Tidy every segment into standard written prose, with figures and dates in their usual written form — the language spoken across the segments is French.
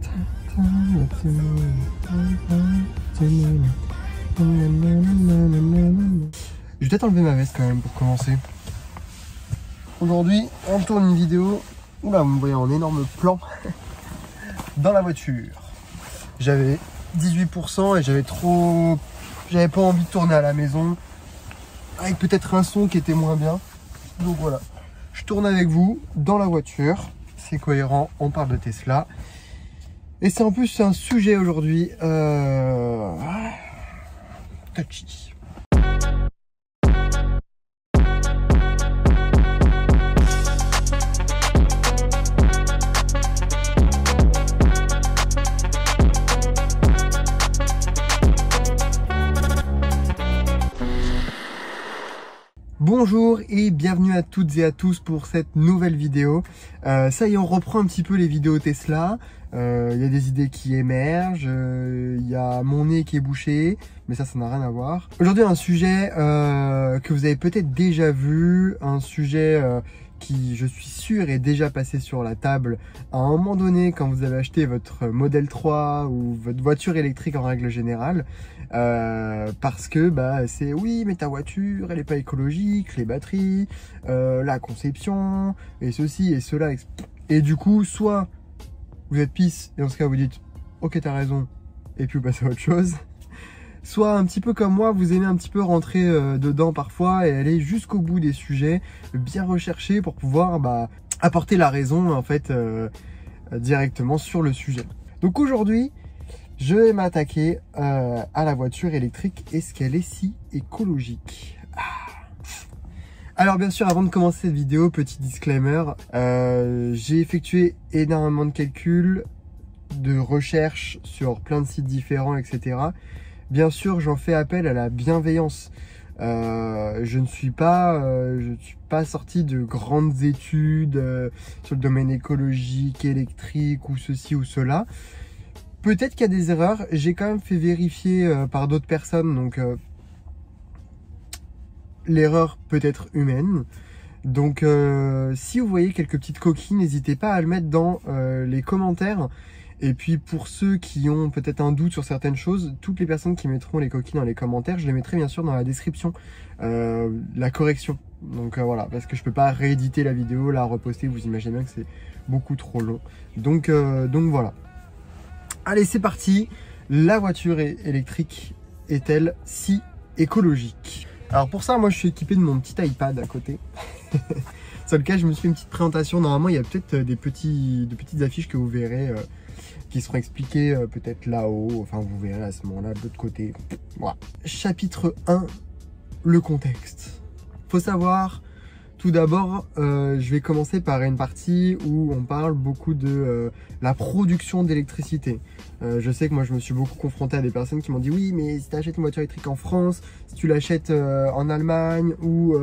Je vais peut-être enlever ma veste quand même pour commencer. Aujourd'hui, on tourne une vidéo. Oula, vous me voyez en énorme plan dans la voiture. J'avais 18% et j'avais pas envie de tourner à la maison avec peut-être un son qui était moins bien. Donc voilà, je tourne avec vous dans la voiture. C'est cohérent, on parle de Tesla. Et c'est en plus un sujet aujourd'hui touchy. Bonjour et bienvenue à toutes et à tous pour cette nouvelle vidéo. Ça y est, on reprend un petit peu les vidéos Tesla. Il y a des idées qui émergent, il y a mon nez qui est bouché, mais ça n'a rien à voir. Aujourd'hui, un sujet que vous avez peut-être déjà vu, un sujet qui, je suis sûr, est déjà passé sur la table à un moment donné quand vous avez acheté votre Model 3 ou votre voiture électrique en règle générale. Parce que c'est oui, mais ta voiture elle est pas écologique, les batteries, la conception et ceci et cela, et du coup soit vous êtes pisse et dans ce cas vous dites ok t'as raison et puis vous passez à autre chose, soit un petit peu comme moi vous aimez un petit peu rentrer dedans parfois et aller jusqu'au bout des sujets bien recherchés pour pouvoir apporter la raison en fait directement sur le sujet. Donc aujourd'hui je vais m'attaquer à la voiture électrique. Est-ce qu'elle est si écologique? Alors bien sûr, avant de commencer cette vidéo, petit disclaimer, j'ai effectué énormément de calculs, de recherches sur plein de sites différents, etc. Bien sûr, j'en fais appel à la bienveillance. Je ne suis pas sorti de grandes études sur le domaine écologique, électrique ou ceci ou cela. Peut-être qu'il y a des erreurs, j'ai quand même fait vérifier par d'autres personnes, donc l'erreur peut être humaine. Donc si vous voyez quelques petites coquilles, n'hésitez pas à le mettre dans les commentaires. Et puis pour ceux qui ont peut-être un doute sur certaines choses, toutes les personnes qui mettront les coquilles dans les commentaires, je les mettrai bien sûr dans la description, la correction. Donc voilà, parce que je peux pas rééditer la vidéo, la reposter, vous imaginez bien que c'est beaucoup trop long. Donc voilà. Allez, c'est parti. La voiture électrique est-elle si écologique? Alors pour ça, moi je suis équipé de mon petit iPad à côté. Sur lequel je me suis fait une petite présentation. Normalement, il y a peut-être de petites affiches que vous verrez qui seront expliquées peut-être là-haut. Enfin, vous verrez à ce moment-là de l'autre côté. Voilà. Chapitre 1, le contexte. Faut savoir, tout d'abord, je vais commencer par une partie où on parle beaucoup de la production d'électricité. Je sais que moi je me suis beaucoup confronté à des personnes qui m'ont dit oui, mais si tu achètes une voiture électrique en France, si tu l'achètes en Allemagne ou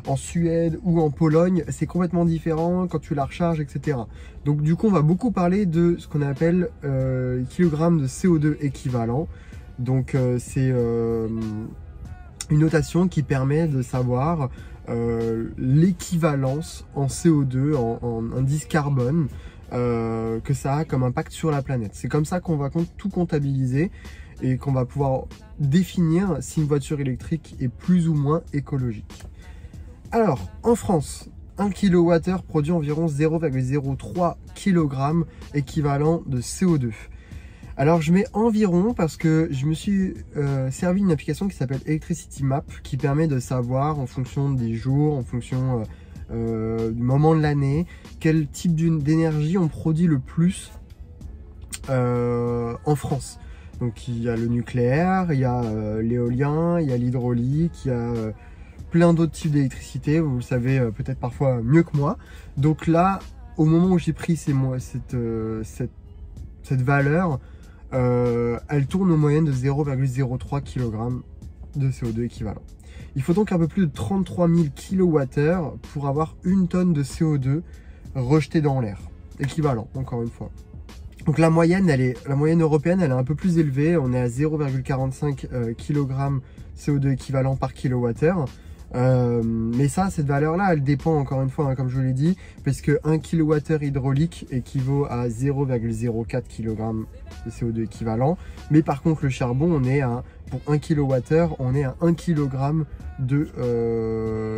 en Suède ou en Pologne, c'est complètement différent quand tu la recharges, etc. Donc du coup on va beaucoup parler de ce qu'on appelle kilogrammes de CO2 équivalent. Donc c'est une notation qui permet de savoir l'équivalence en CO2, en indice carbone que ça a comme impact sur la planète. C'est comme ça qu'on va tout comptabiliser et qu'on va pouvoir définir si une voiture électrique est plus ou moins écologique. Alors, en France, 1 kWh produit environ 0,03 kg équivalent de CO2. Alors je mets environ parce que je me suis servi d'une application qui s'appelle Electricity Map qui permet de savoir en fonction des jours, en fonction du moment de l'année, quel type d'énergie on produit le plus en France. Donc il y a le nucléaire, il y a l'éolien, il y a l'hydraulique, il y a plein d'autres types d'électricité, vous le savez peut-être parfois mieux que moi. Donc là, au moment où j'ai pris cette valeur, elle tourne en moyenne de 0,03 kg de CO2 équivalent. Il faut donc un peu plus de 33 000 kWh pour avoir 1 tonne de CO2 rejetée dans l'air. Équivalent, encore une fois. Donc la moyenne européenne, elle est un peu plus élevée. On est à 0,45 kg CO2 équivalent par kWh. Mais ça, cette valeur-là, elle dépend encore une fois, hein, comme je vous l'ai dit, parce que 1 kWh hydraulique équivaut à 0,04 kg de CO2 équivalent. Mais par contre, le charbon, on est à, pour 1 kWh, on est à 1 kg de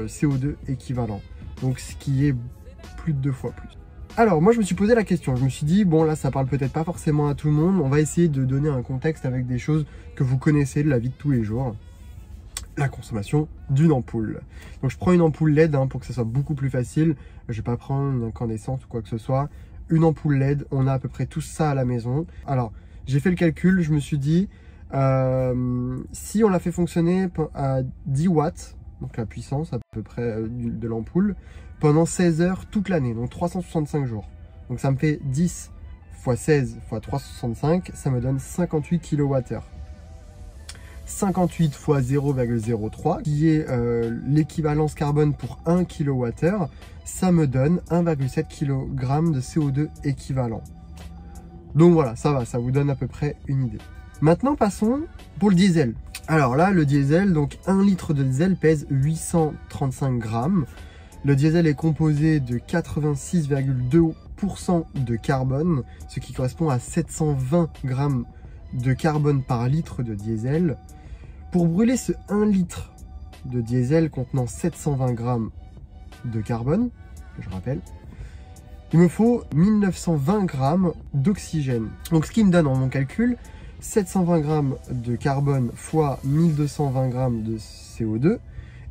CO2 équivalent. Donc, ce qui est plus de 2 fois plus. Alors, moi, je me suis posé la question. Je me suis dit, bon, là, ça parle peut-être pas forcément à tout le monde. On va essayer de donner un contexte avec des choses que vous connaissez de la vie de tous les jours. La consommation d'une ampoule. Donc, je prends une ampoule LED hein, pour que ça soit beaucoup plus facile. Je vais pas prendre une incandescente ou quoi que ce soit. Une ampoule LED, on a à peu près tout ça à la maison. Alors, j'ai fait le calcul. Je me suis dit, si on la fait fonctionner à 10 watts, donc la puissance à peu près de l'ampoule, pendant 16 heures toute l'année, donc 365 jours. Donc ça me fait 10 x 16 x 365, ça me donne 58 kWh. 58 x 0,03, qui est l'équivalence carbone pour 1 kWh, ça me donne 1,7 kg de CO2 équivalent. Donc voilà, ça va, ça vous donne à peu près une idée. Maintenant, passons pour le diesel. Alors là, le diesel, donc 1 litre de diesel pèse 835 grammes. Le diesel est composé de 86,2% de carbone, ce qui correspond à 720 grammes de carbone par litre de diesel. Pour brûler ce 1 litre de diesel contenant 720 grammes de carbone, je rappelle, il me faut 1920 grammes d'oxygène. Donc ce qui me donne en mon calcul 720 grammes de carbone fois 1220 grammes de CO2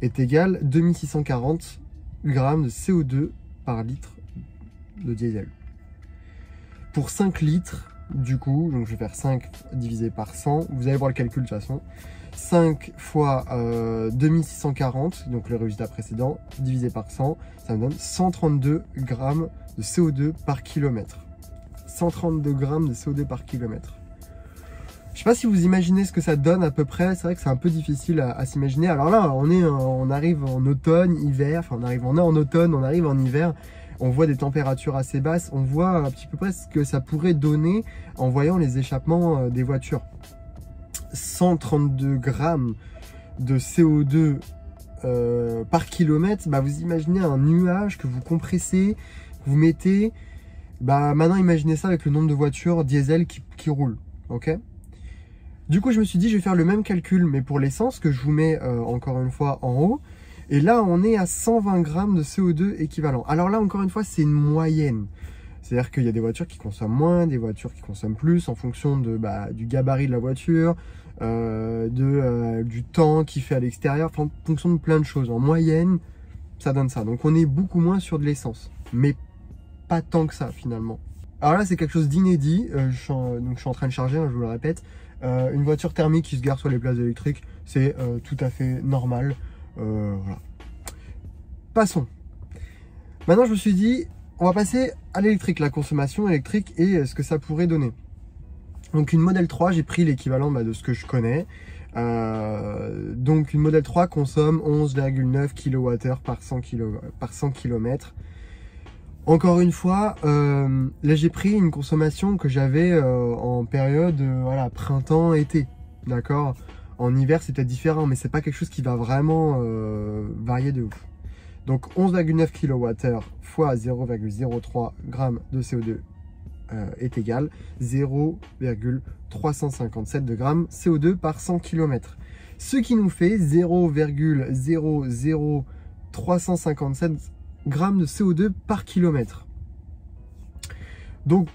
est égal 2640 grammes de CO2 par litre de diesel. Pour 5 litres, du coup, donc je vais faire 5 divisé par 100, vous allez voir le calcul de toute façon. 5 fois 2640, donc le résultat précédent, divisé par 100, ça me donne 132 grammes de CO2 par kilomètre. 132 grammes de CO2 par kilomètre. Je sais pas si vous imaginez ce que ça donne à peu près, c'est vrai que c'est un peu difficile à s'imaginer. Alors là, on arrive en automne, hiver, enfin on est en automne, on arrive en hiver, on voit des températures assez basses, on voit un petit peu près ce que ça pourrait donner en voyant les échappements des voitures. 132 grammes de CO2 par kilomètre, bah vous imaginez un nuage que vous compressez, que vous mettez, bah maintenant imaginez ça avec le nombre de voitures diesel qui roulent, ok ? Du coup, je me suis dit, je vais faire le même calcul, mais pour l'essence, que je vous mets encore une fois en haut. Et là, on est à 120 grammes de CO2 équivalent. Alors là, encore une fois, c'est une moyenne. C'est-à-dire qu'il y a des voitures qui consomment moins, des voitures qui consomment plus, en fonction de, du gabarit de la voiture, du temps qu'il fait à l'extérieur, en fonction de plein de choses. En moyenne, ça donne ça. Donc on est beaucoup moins sur de l'essence, mais pas tant que ça, finalement. Alors là, c'est quelque chose d'inédit. Donc je suis en train de charger, hein, je vous le répète. Une voiture thermique qui se gare sur les places électriques, c'est tout à fait normal. Voilà. Passons. Maintenant, je me suis dit, on va passer à l'électrique, la consommation électrique et ce que ça pourrait donner. Donc une Model 3, j'ai pris l'équivalent de ce que je connais. Donc une Model 3 consomme 11,9 kWh par 100 km. Encore une fois, là j'ai pris une consommation que j'avais en période voilà, printemps-été, d'accord. En hiver c'est peut-être différent, mais c'est pas quelque chose qui va vraiment varier de ouf. Donc 11,9 kWh fois 0,03 g de CO2 est égal 0,357 de grammes CO2 par 100 km. Ce qui nous fait 0,00357 grammes de CO2 par kilomètre. Donc,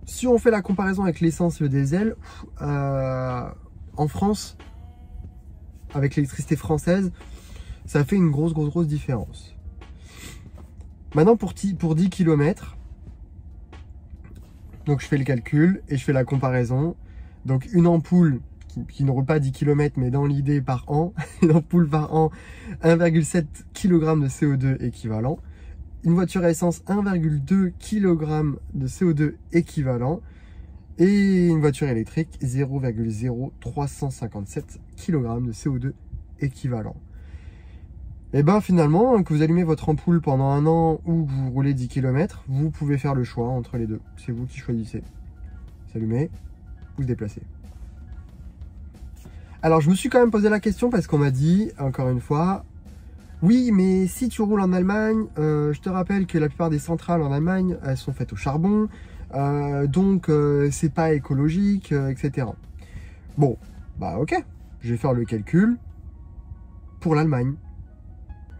si on fait la comparaison avec l'essence et le diesel, en France, avec l'électricité française, ça fait une grosse différence. Maintenant, pour 10 km, donc je fais le calcul et je fais la comparaison. Donc, une ampoule qui ne roule pas 10 km, mais dans l'idée par an, une ampoule par an, 1,7 kg de CO2 équivalent. Une voiture à essence, 1,2 kg de CO2 équivalent. Et une voiture électrique, 0,0357 kg de CO2 équivalent. Et bien finalement, que vous allumez votre ampoule pendant un an ou que vous roulez 10 km, vous pouvez faire le choix entre les deux. C'est vous qui choisissez. S'allumer ou se déplacer. Alors je me suis quand même posé la question parce qu'on m'a dit, encore une fois, Oui, mais si tu roules en Allemagne, je te rappelle que la plupart des centrales en Allemagne, elles sont faites au charbon, donc c'est pas écologique, etc. Bon, bah ok, je vais faire le calcul pour l'Allemagne.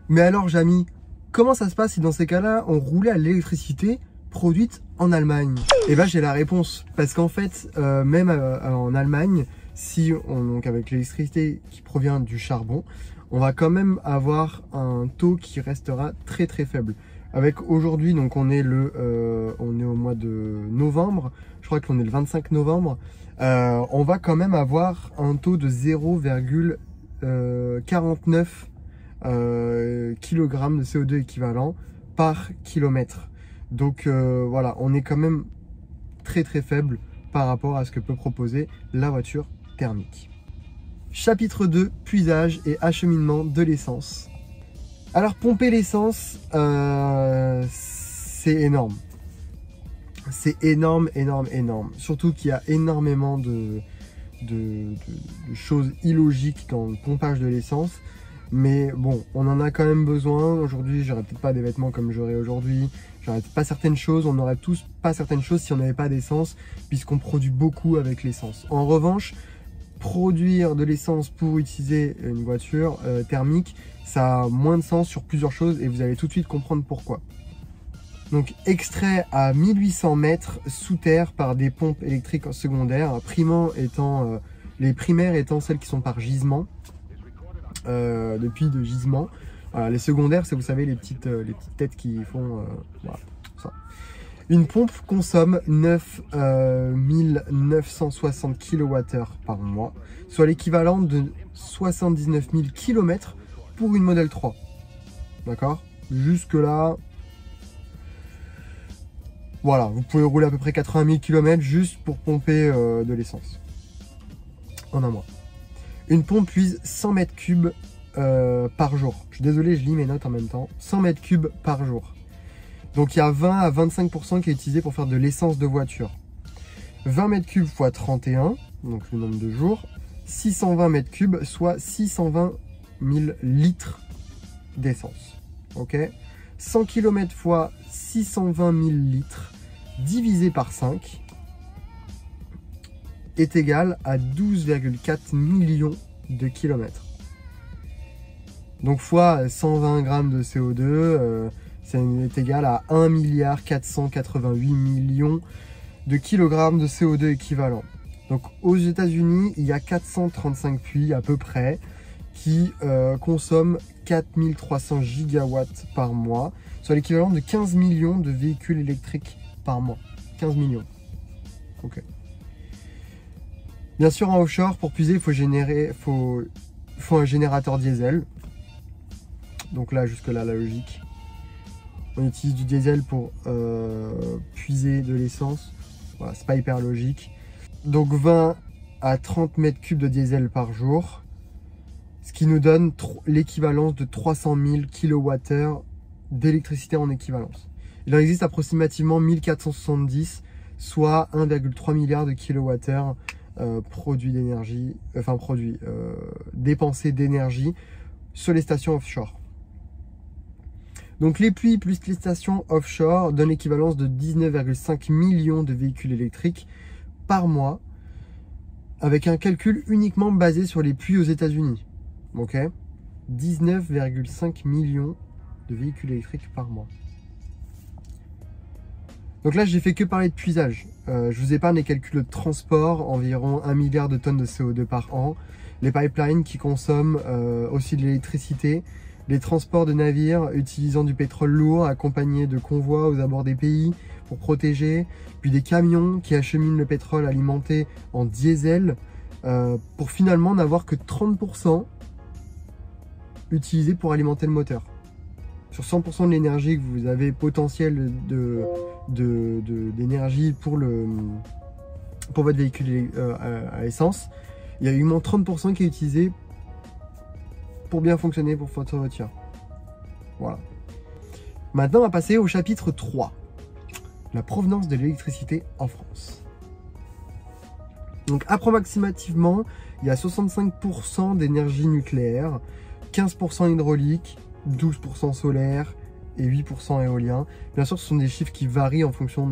Mais alors, Jamy, comment ça se passe si dans ces cas-là, on roulait à l'électricité produite en Allemagne? Eh ben, j'ai la réponse. Parce qu'en fait, même en Allemagne, si on, donc avec l'électricité qui provient du charbon, on va quand même avoir un taux qui restera très très faible. Avec aujourd'hui, donc on est au mois de novembre, je crois qu'on est le 25 novembre, on va quand même avoir un taux de 0,49 kg de CO2 équivalent par kilomètre. Donc voilà, on est quand même très très faible par rapport à ce que peut proposer la voiture thermique. Chapitre 2, puisage et acheminement de l'essence. Alors pomper l'essence, c'est énorme. C'est énorme. Surtout qu'il y a énormément de choses illogiques dans le pompage de l'essence. Mais bon, on en a quand même besoin. Aujourd'hui, j'aurais peut-être pas des vêtements comme j'aurais aujourd'hui. J'aurais pas certaines choses. On n'aurait tous pas certaines choses si on n'avait pas d'essence, puisqu'on produit beaucoup avec l'essence. En revanche, produire de l'essence pour utiliser une voiture thermique, ça a moins de sens sur plusieurs choses et vous allez tout de suite comprendre pourquoi. Donc extrait à 1800 mètres sous terre par des pompes électriques secondaires, les primaires étant celles qui sont par gisement, de puits de gisement. Voilà, les secondaires, c'est, vous savez, les petites têtes qui font voilà, ça. Une pompe consomme 9960 kWh par mois, soit l'équivalent de 79 000 km pour une Model 3. D'accord? Jusque là, voilà, vous pouvez rouler à peu près 80 000 km juste pour pomper de l'essence en un mois. Une pompe puise 100 mètres cubes par jour. Je suis désolé, je lis mes notes en même temps. 100 mètres cubes par jour. Donc il y a 20 à 25% qui est utilisé pour faire de l'essence de voiture. 20 mètres cubes x 31, donc le nombre de jours, 620 mètres cubes, soit 620 000 litres d'essence. Ok, 100 km x 620 000 litres divisé par 5 est égal à 12,4 millions de kilomètres. Donc fois 120 grammes de CO2, c'est égal à 1 488 millions de kilogrammes de CO2 équivalent. Donc aux États-Unis, il y a 435 puits à peu près qui consomment 4300 gigawatts par mois, soit l'équivalent de 15 millions de véhicules électriques par mois. 15 millions. Ok. Bien sûr, en offshore, pour puiser, il faut un générateur diesel. Donc là, jusque-là, la logique. On utilise du diesel pour puiser de l'essence. Voilà, c'est pas hyper logique. Donc 20 à 30 mètres cubes de diesel par jour. Ce qui nous donne l'équivalence de 300 000 kWh d'électricité en équivalence. Il en existe approximativement 1470, soit 1,3 milliard de kWh dépensés d'énergie sur les stations offshore. Donc les puits plus les stations offshore donnent l'équivalence de 19,5 millions de véhicules électriques par mois, avec un calcul uniquement basé sur les puits aux États-Unis. Ok, 19,5 millions de véhicules électriques par mois. Donc là, j'ai fait que parler de puisage. Je vous épargne les calculs de transport, environ 1 milliard de tonnes de CO2 par an, les pipelines qui consomment aussi de l'électricité, les transports de navires utilisant du pétrole lourd accompagnés de convois aux abords des pays pour protéger, puis des camions qui acheminent le pétrole alimenté en diesel pour finalement n'avoir que 30% utilisé pour alimenter le moteur. Sur 100% de l'énergie que vous avez potentiel d'énergie pour votre véhicule à essence, il y a uniquement 30% qui est utilisé pour bien fonctionner pour votre voiture. Voilà. Maintenant, on va passer au chapitre 3. La provenance de l'électricité en France. Donc, approximativement, il y a 65% d'énergie nucléaire, 15% hydraulique, 12% solaire et 8% éolien. Bien sûr, ce sont des chiffres qui varient en fonction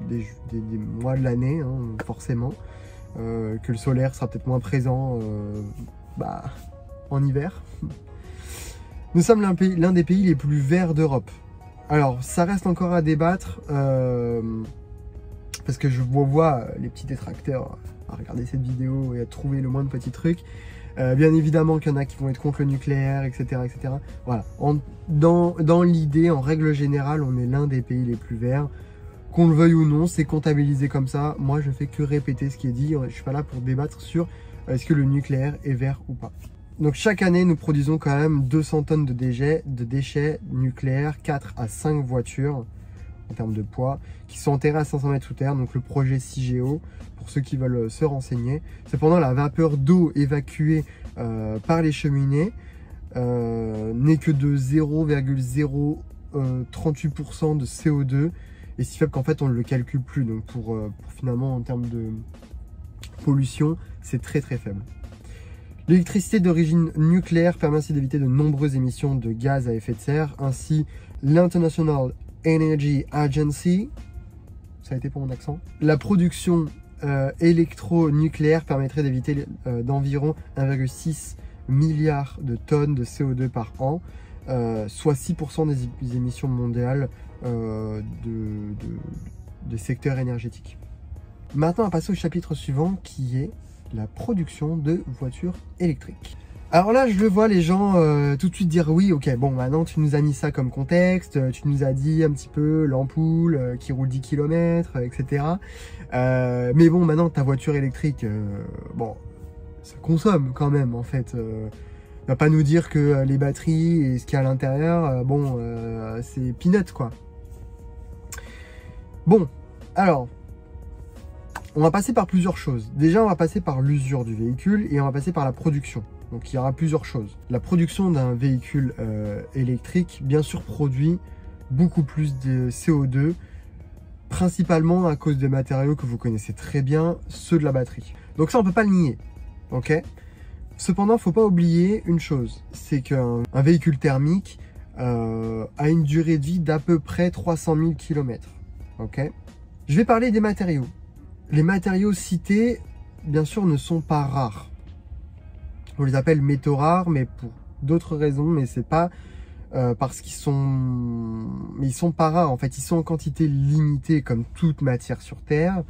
des mois de l'année, hein, forcément. Que le solaire sera peut-être moins présent en hiver. Nous sommes l'un des pays les plus verts d'Europe. Alors, ça reste encore à débattre, parce que je vois les petits détracteurs à regarder cette vidéo et à trouver le moindre petit truc. Bien évidemment qu'il y en a qui vont être contre le nucléaire, etc. etc. Voilà. Dans l'idée, en règle générale, on est l'un des pays les plus verts. Qu'on le veuille ou non, c'est comptabilisé comme ça. Moi, je fais que répéter ce qui est dit. Je suis pas là pour débattre sur est-ce que le nucléaire est vert ou pas. Donc chaque année, nous produisons quand même 200 tonnes de déchets nucléaires, 4 à 5 voitures en termes de poids, qui sont enterrées à 500 mètres sous terre. Donc le projet CIGEO, pour ceux qui veulent se renseigner. Cependant, la vapeur d'eau évacuée par les cheminées n'est que de 0,038% de CO2. Et si faible qu'en fait on ne le calcule plus, donc pour finalement en termes de pollution, c'est très très faible. L'électricité d'origine nucléaire permet ainsi d'éviter de nombreuses émissions de gaz à effet de serre. Ainsi, l'International Energy Agency, ça a été pour mon accent, la production électronucléaire permettrait d'éviter d'environ 1,6 milliard de tonnes de CO2 par an, soit 6% des émissions mondiales des secteurs énergétiques. Maintenant, on va passer au chapitre suivant qui est la production de voitures électriques. Alors là, je le vois les gens tout de suite dire oui, ok, bon, maintenant tu nous as mis ça comme contexte, tu nous as dit un petit peu l'ampoule qui roule 10 km, etc. Mais bon, maintenant ta voiture électrique, bon, ça consomme quand même en fait. On va pas nous dire que les batteries et ce qu'il y a à l'intérieur, c'est peanut quoi. Bon, alors, on va passer par plusieurs choses. Déjà, on va passer par l'usure du véhicule et on va passer par la production. Donc, il y aura plusieurs choses. La production d'un véhicule électrique, bien sûr, produit beaucoup plus de CO2, principalement à cause des matériaux que vous connaissez très bien, ceux de la batterie. Donc ça, on peut pas le nier, ok ? Cependant, il ne faut pas oublier une chose, c'est qu'un véhicule thermique a une durée de vie d'à peu près 300 000 km. Okay. Je vais parler des matériaux. Les matériaux cités, bien sûr, ne sont pas rares. On les appelle métaux rares, mais pour d'autres raisons, mais c'est pas parce qu'ils sont... Mais ils sont pas rares, en fait. Ils sont en quantité limitée, comme toute matière sur Terre,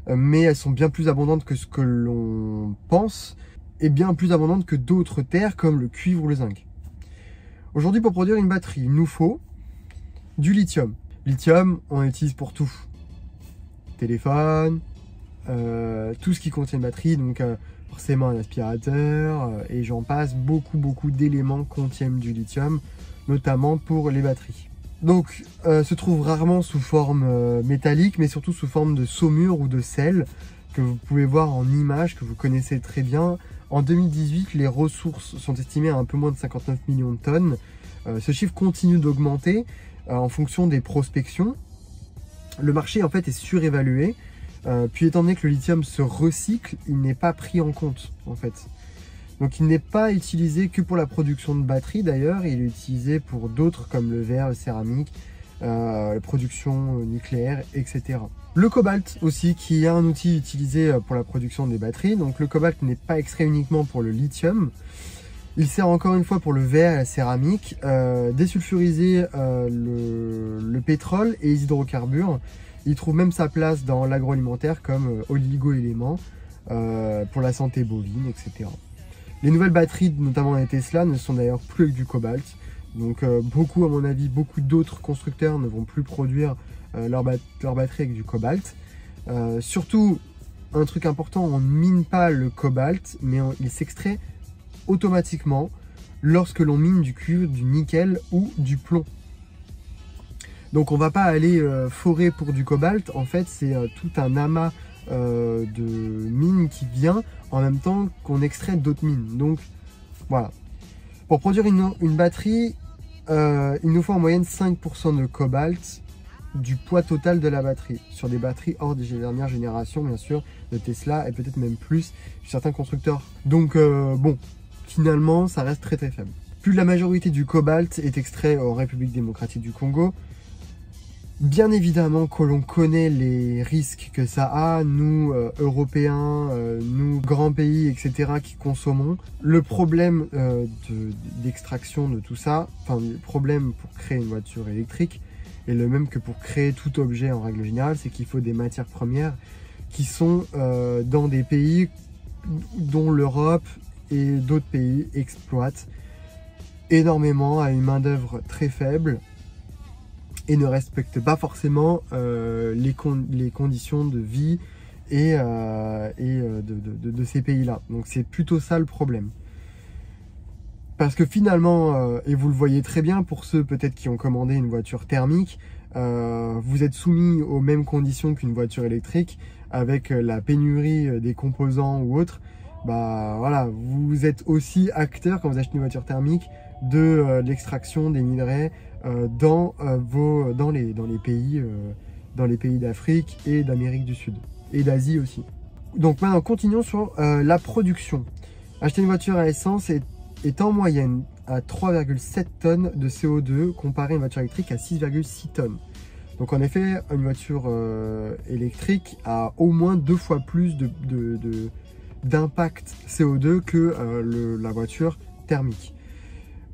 mais elles sont bien plus abondantes que ce que l'on pense, et bien plus abondantes que d'autres terres, comme le cuivre ou le zinc. Aujourd'hui, pour produire une batterie, il nous faut du lithium. Lithium, on l'utilise pour tout. Téléphone, tout ce qui contient une batterie, donc forcément un aspirateur, et j'en passe, beaucoup d'éléments contiennent du lithium, notamment pour les batteries. Donc, se trouve rarement sous forme métallique, mais surtout sous forme de saumure ou de sel, que vous pouvez voir en images, que vous connaissez très bien. En 2018, les ressources sont estimées à un peu moins de 59 millions de tonnes. Ce chiffre continue d'augmenter en fonction des prospections. Le marché en fait est surévalué. Puis étant donné que le lithium se recycle, il n'est pas pris en compte en fait. Donc il n'est pas utilisé que pour la production de batteries d'ailleurs, il est utilisé pour d'autres comme le verre, le céramique, la production nucléaire, etc. Le cobalt aussi, qui est un outil utilisé pour la production des batteries. Donc le cobalt n'est pas extrait uniquement pour le lithium. Il sert encore une fois pour le verre et la céramique, désulfuriser le pétrole et les hydrocarbures. Il trouve même sa place dans l'agroalimentaire comme oligo-éléments pour la santé bovine, etc. Les nouvelles batteries, notamment les Tesla, ne sont d'ailleurs plus avec du cobalt. Donc beaucoup, à mon avis, beaucoup d'autres constructeurs ne vont plus produire leur batterie avec du cobalt. Surtout, un truc important, on ne mine pas le cobalt, mais il s'extrait automatiquement lorsque l'on mine du cuivre, du nickel ou du plomb. Donc on ne va pas aller forer pour du cobalt, en fait c'est tout un amas de mines qui vient en même temps qu'on extrait d'autres mines. Donc voilà. Pour produire une batterie, il nous faut en moyenne 5% de cobalt du poids total de la batterie, sur des batteries hors des dernières générations bien sûr, de Tesla et peut-être même plus chez certains constructeurs. Donc bon, finalement ça reste très faible. Plus de la majorité du cobalt est extrait en République démocratique du Congo. Bien évidemment que l'on connaît les risques que ça a, nous Européens, nous grands pays, etc. qui consommons. Le problème d'extraction de tout ça, enfin le problème pour créer une voiture électrique, est le même que pour créer tout objet en règle générale, c'est qu'il faut des matières premières qui sont dans des pays dont l'Europe et d'autres pays exploitent énormément à une main d'œuvre très faible et ne respectent pas forcément les conditions de vie de ces pays-là. Donc c'est plutôt ça le problème. Parce que finalement, et vous le voyez très bien pour ceux peut-être qui ont commandé une voiture thermique, vous êtes soumis aux mêmes conditions qu'une voiture électrique, avec la pénurie des composants ou autres. Bah voilà, vous êtes aussi acteur quand vous achetez une voiture thermique de l'extraction des minerais dans les pays d'Afrique et d'Amérique du Sud et d'Asie aussi. Donc maintenant continuons sur la production. Acheter une voiture à essence est en moyenne à 3,7 tonnes de CO2 comparé à une voiture électrique à 6,6 tonnes. Donc en effet, une voiture électrique a au moins 2 fois plus d'impact CO2 que la voiture thermique.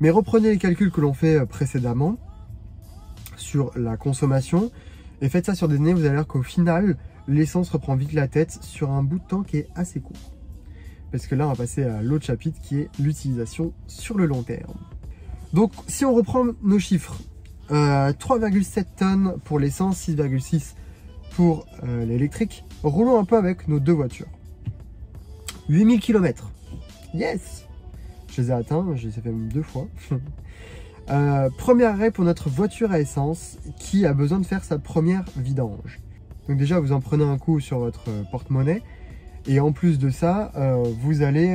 Mais reprenez les calculs que l'on fait précédemment sur la consommation et faites ça sur des années, vous allez voir qu'au final, l'essence reprend vite la tête sur un bout de temps qui est assez court. Parce que là, on va passer à l'autre chapitre qui est l'utilisation sur le long terme. Donc, si on reprend nos chiffres, 3,7 tonnes pour l'essence, 6,6 pour l'électrique. Roulons un peu avec nos deux voitures. 8000 km. Yes! Je les ai atteints, je les ai fait même 2 fois. Premier arrêt pour notre voiture à essence qui a besoin de faire sa première vidange. Donc déjà, vous en prenez un coup sur votre porte-monnaie. Et en plus de ça, vous avez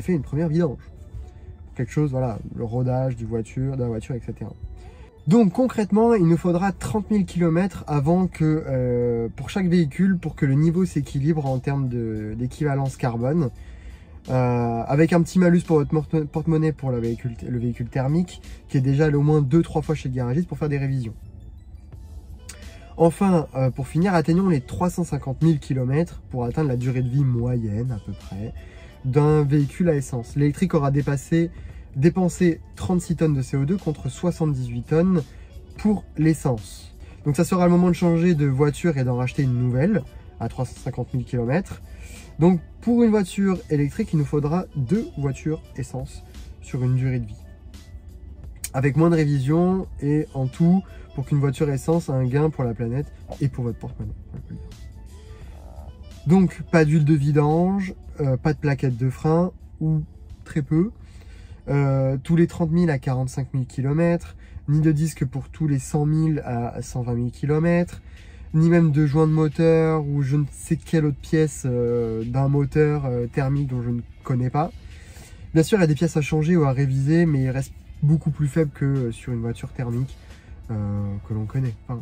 fait une première vidange. Quelque chose, voilà, le rodage de la voiture, etc. Donc concrètement, il nous faudra 30 000 km avant que, pour chaque véhicule, pour que le niveau s'équilibre en termes d'équivalence carbone. Avec un petit malus pour votre porte-monnaie pour le véhicule thermique, qui est déjà allé au moins 2-3 fois chez le garagiste pour faire des révisions. Enfin, pour finir, atteignons les 350 000 km pour atteindre la durée de vie moyenne à peu près d'un véhicule à essence. L'électrique aura dépensé 36 tonnes de CO2 contre 78 tonnes pour l'essence. Donc ça sera le moment de changer de voiture et d'en racheter une nouvelle à 350 000 km. Donc pour une voiture électrique, il nous faudra 2 voitures essence sur une durée de vie. Avec moins de révision et en tout, pour qu'une voiture essence ait un gain pour la planète et pour votre porte-monnaie. Donc pas d'huile de vidange, pas de plaquettes de frein, ou très peu. Tous les 30 000 à 45 000 km, ni de disque pour tous les 100 000 à 120 000 km, ni même de joint de moteur ou je ne sais quelle autre pièce d'un moteur thermique dont je ne connais pas. Bien sûr, il y a des pièces à changer ou à réviser, mais il reste beaucoup plus faible que sur une voiture thermique que l'on connaît. Enfin,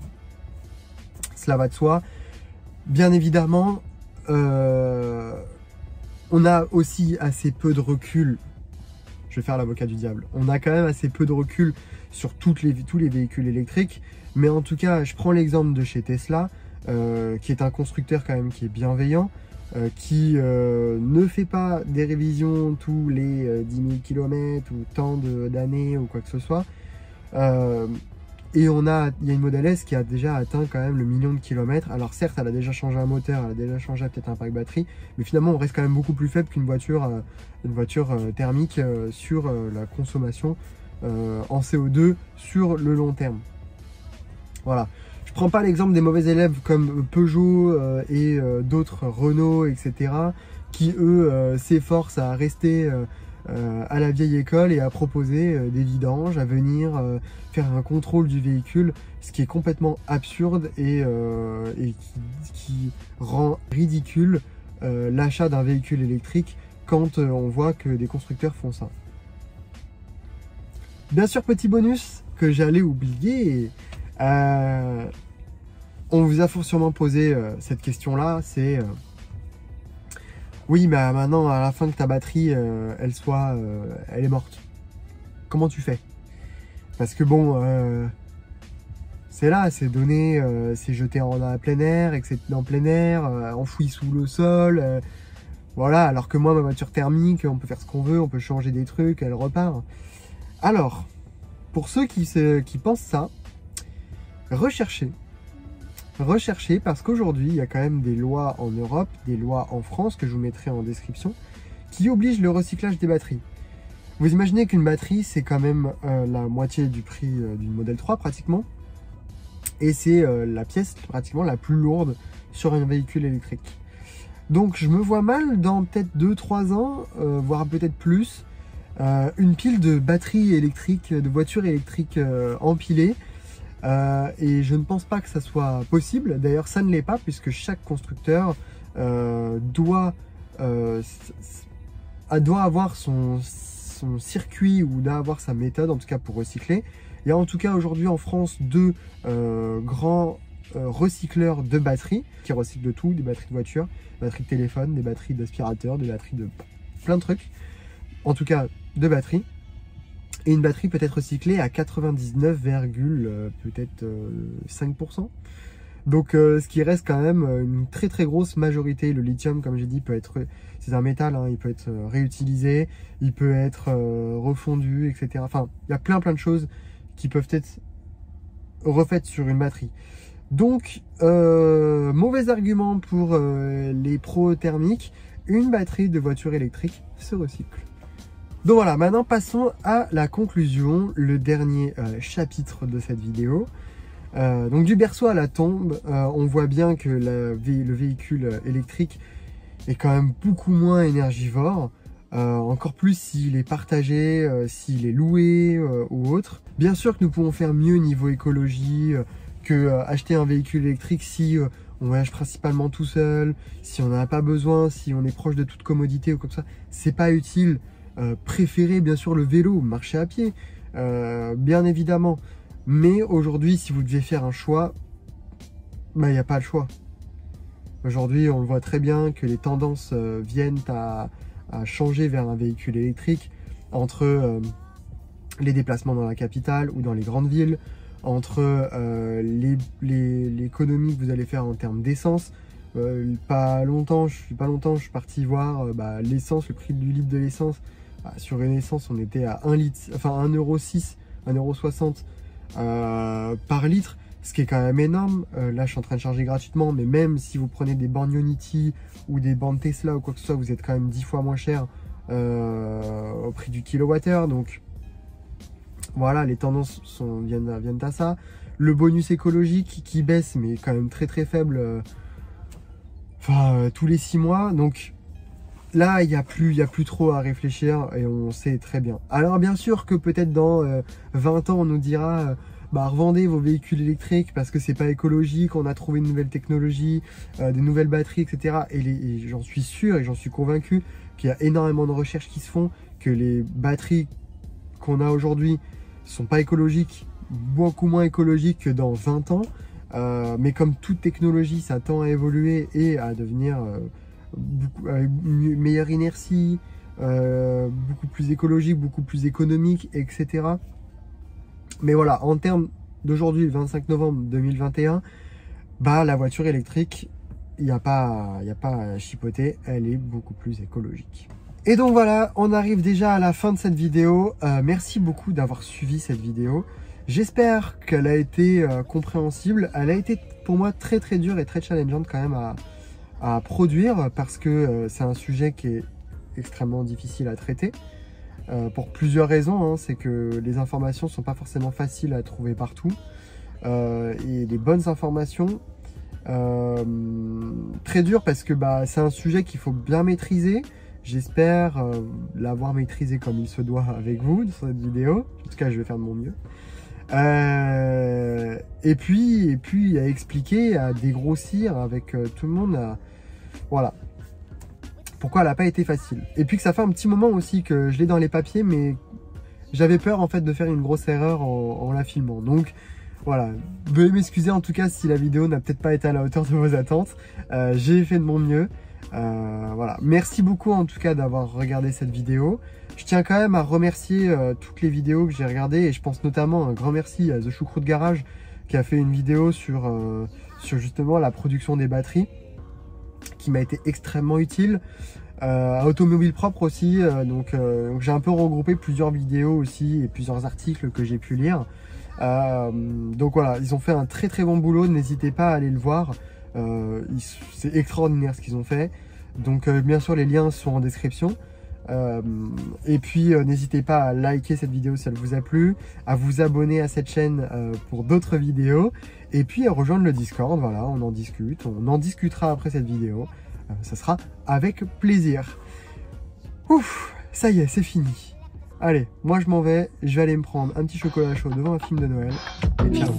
cela va de soi. Bien évidemment, on a aussi assez peu de recul. Je vais faire l'avocat du diable. On a quand même assez peu de recul sur tous les véhicules électriques. Mais en tout cas, je prends l'exemple de chez Tesla, qui est un constructeur quand même qui est bienveillant, qui ne fait pas des révisions tous les 10 000 km ou tant d'années ou quoi que ce soit. Et il y a une Model S qui a déjà atteint quand même le 1 million de kilomètres. Alors certes, elle a déjà changé un moteur, elle a déjà changé peut-être un pack batterie, mais finalement on reste quand même beaucoup plus faible qu'une voiture, thermique sur la consommation en CO2 sur le long terme. Voilà. Je prends pas l'exemple des mauvais élèves comme Peugeot et d'autres Renault, etc. qui eux s'efforcent à rester à la vieille école et à proposer des vidanges, à venir faire un contrôle du véhicule, ce qui est complètement absurde et qui rend ridicule l'achat d'un véhicule électrique quand on voit que des constructeurs font ça. Bien sûr, petit bonus que j'allais oublier, on vous a sûrement posé cette question-là, c'est Oui, mais maintenant, à la fin que ta batterie, elle est morte. Comment tu fais? Parce que bon, c'est là, c'est donné, c'est jeté en plein air, etc. En plein air, enfoui sous le sol. Voilà, alors que moi, ma voiture thermique, on peut faire ce qu'on veut, on peut changer des trucs, elle repart. Alors, pour ceux qui pensent ça, recherchez. Recherchez parce qu'aujourd'hui, il y a quand même des lois en Europe, des lois en France, que je vous mettrai en description, qui obligent le recyclage des batteries. Vous imaginez qu'une batterie, c'est quand même la moitié du prix d'une Model 3 pratiquement. Et c'est la pièce pratiquement la plus lourde sur un véhicule électrique. Donc je me vois mal dans peut-être 2-3 ans, voire peut-être plus, une pile de batteries électriques, de voitures électriques empilées. Et je ne pense pas que ça soit possible. D'ailleurs, ça ne l'est pas puisque chaque constructeur doit avoir son circuit ou doit avoir sa méthode, en tout cas pour recycler. Il y a en tout cas aujourd'hui en France 2 grands recycleurs de batteries qui recyclent de tout, des batteries de voiture, des batteries de téléphone, des batteries d'aspirateur, des batteries de plein de trucs. En tout cas, de batteries. Et une batterie peut être recyclée à 99, peut-être 5%. Donc ce qui reste quand même une très très grosse majorité. Le lithium, comme j'ai dit, c'est un métal, hein, il peut être réutilisé, il peut être refondu, etc. Enfin, il y a plein de choses qui peuvent être refaites sur une batterie. Donc, mauvais argument pour les pros thermiques, une batterie de voiture électrique se recycle. Donc voilà, maintenant passons à la conclusion, le dernier chapitre de cette vidéo. Donc du berceau à la tombe, on voit bien que le véhicule électrique est quand même beaucoup moins énergivore, encore plus s'il est partagé, s'il est loué ou autre. Bien sûr que nous pouvons faire mieux niveau écologie que acheter un véhicule électrique si on voyage principalement tout seul, si on n'en a pas besoin, si on est proche de toute commodité ou comme ça, c'est pas utile. Préférez bien sûr le vélo, marcher à pied, bien évidemment. Mais aujourd'hui, si vous devez faire un choix, il n'y a pas le choix. Aujourd'hui, on le voit très bien que les tendances viennent à changer vers un véhicule électrique entre les déplacements dans la capitale ou dans les grandes villes, entre l'économie que vous allez faire en termes d'essence. Pas longtemps, je suis parti voir l'essence, le prix du litre de l'essence. Sur une essence, on était à 1,06 €, 1,60 € par litre, ce qui est quand même énorme. Là, je suis en train de charger gratuitement, mais même si vous prenez des bornes Ionity ou des bornes Tesla ou quoi que ce soit, vous êtes quand même 10 fois moins cher au prix du kilowattheure. Donc voilà, les tendances viennent à ça. Le bonus écologique qui baisse, mais quand même très très faible, tous les 6 mois. Donc là, il y a plus trop à réfléchir et on sait très bien. Alors bien sûr que peut-être dans 20 ans, on nous dira revendez vos véhicules électriques parce que c'est pas écologique, on a trouvé une nouvelle technologie, des nouvelles batteries, etc. Et j'en suis sûr et j'en suis convaincu qu'il y a énormément de recherches qui se font, que les batteries qu'on a aujourd'hui sont pas écologiques, beaucoup moins écologiques que dans 20 ans. Mais comme toute technologie, ça tend à évoluer et à devenir avec une meilleure inertie, beaucoup plus écologique, beaucoup plus économique, etc. Mais voilà, en termes d'aujourd'hui, le 25 novembre 2021, la voiture électrique, il n'y a pas à chipoter, elle est beaucoup plus écologique. Et donc voilà, on arrive déjà à la fin de cette vidéo. Merci beaucoup d'avoir suivi cette vidéo. J'espère qu'elle a été compréhensible. Elle a été pour moi très très dure et très challengeante quand même à produire parce que c'est un sujet qui est extrêmement difficile à traiter pour plusieurs raisons, hein. C'est que les informations sont pas forcément faciles à trouver partout et les bonnes informations très dur parce que c'est un sujet qu'il faut bien maîtriser. J'espère l'avoir maîtrisé comme il se doit avec vous sur cette vidéo. En tout cas, je vais faire de mon mieux. Et puis à expliquer, à dégrossir avec tout le monde. Voilà. Pourquoi elle n'a pas été facile. Et puis que ça fait un petit moment aussi que je l'ai dans les papiers, mais j'avais peur en fait de faire une grosse erreur en la filmant. Donc voilà, veuillez m'excuser en tout cas si la vidéo n'a peut-être pas été à la hauteur de vos attentes. J'ai fait de mon mieux. Voilà. Merci beaucoup en tout cas d'avoir regardé cette vidéo. Je tiens quand même à remercier toutes les vidéos que j'ai regardées et je pense notamment un grand merci à The Choucroute Garage qui a fait une vidéo sur justement la production des batteries qui m'a été extrêmement utile. À Automobile Propre aussi, donc j'ai un peu regroupé plusieurs vidéos aussi et plusieurs articles que j'ai pu lire. Donc voilà, ils ont fait un très très bon boulot, n'hésitez pas à aller le voir, c'est extraordinaire ce qu'ils ont fait. Donc bien sûr les liens sont en description. Et puis n'hésitez pas à liker cette vidéo si elle vous a plu, à vous abonner à cette chaîne pour d'autres vidéos, et puis à rejoindre le Discord, voilà, on en discute, on en discutera après cette vidéo, ça sera avec plaisir. Ouf, ça y est, c'est fini. Allez, moi je m'en vais, je vais aller me prendre un petit chocolat chaud devant un film de Noël, et ciao.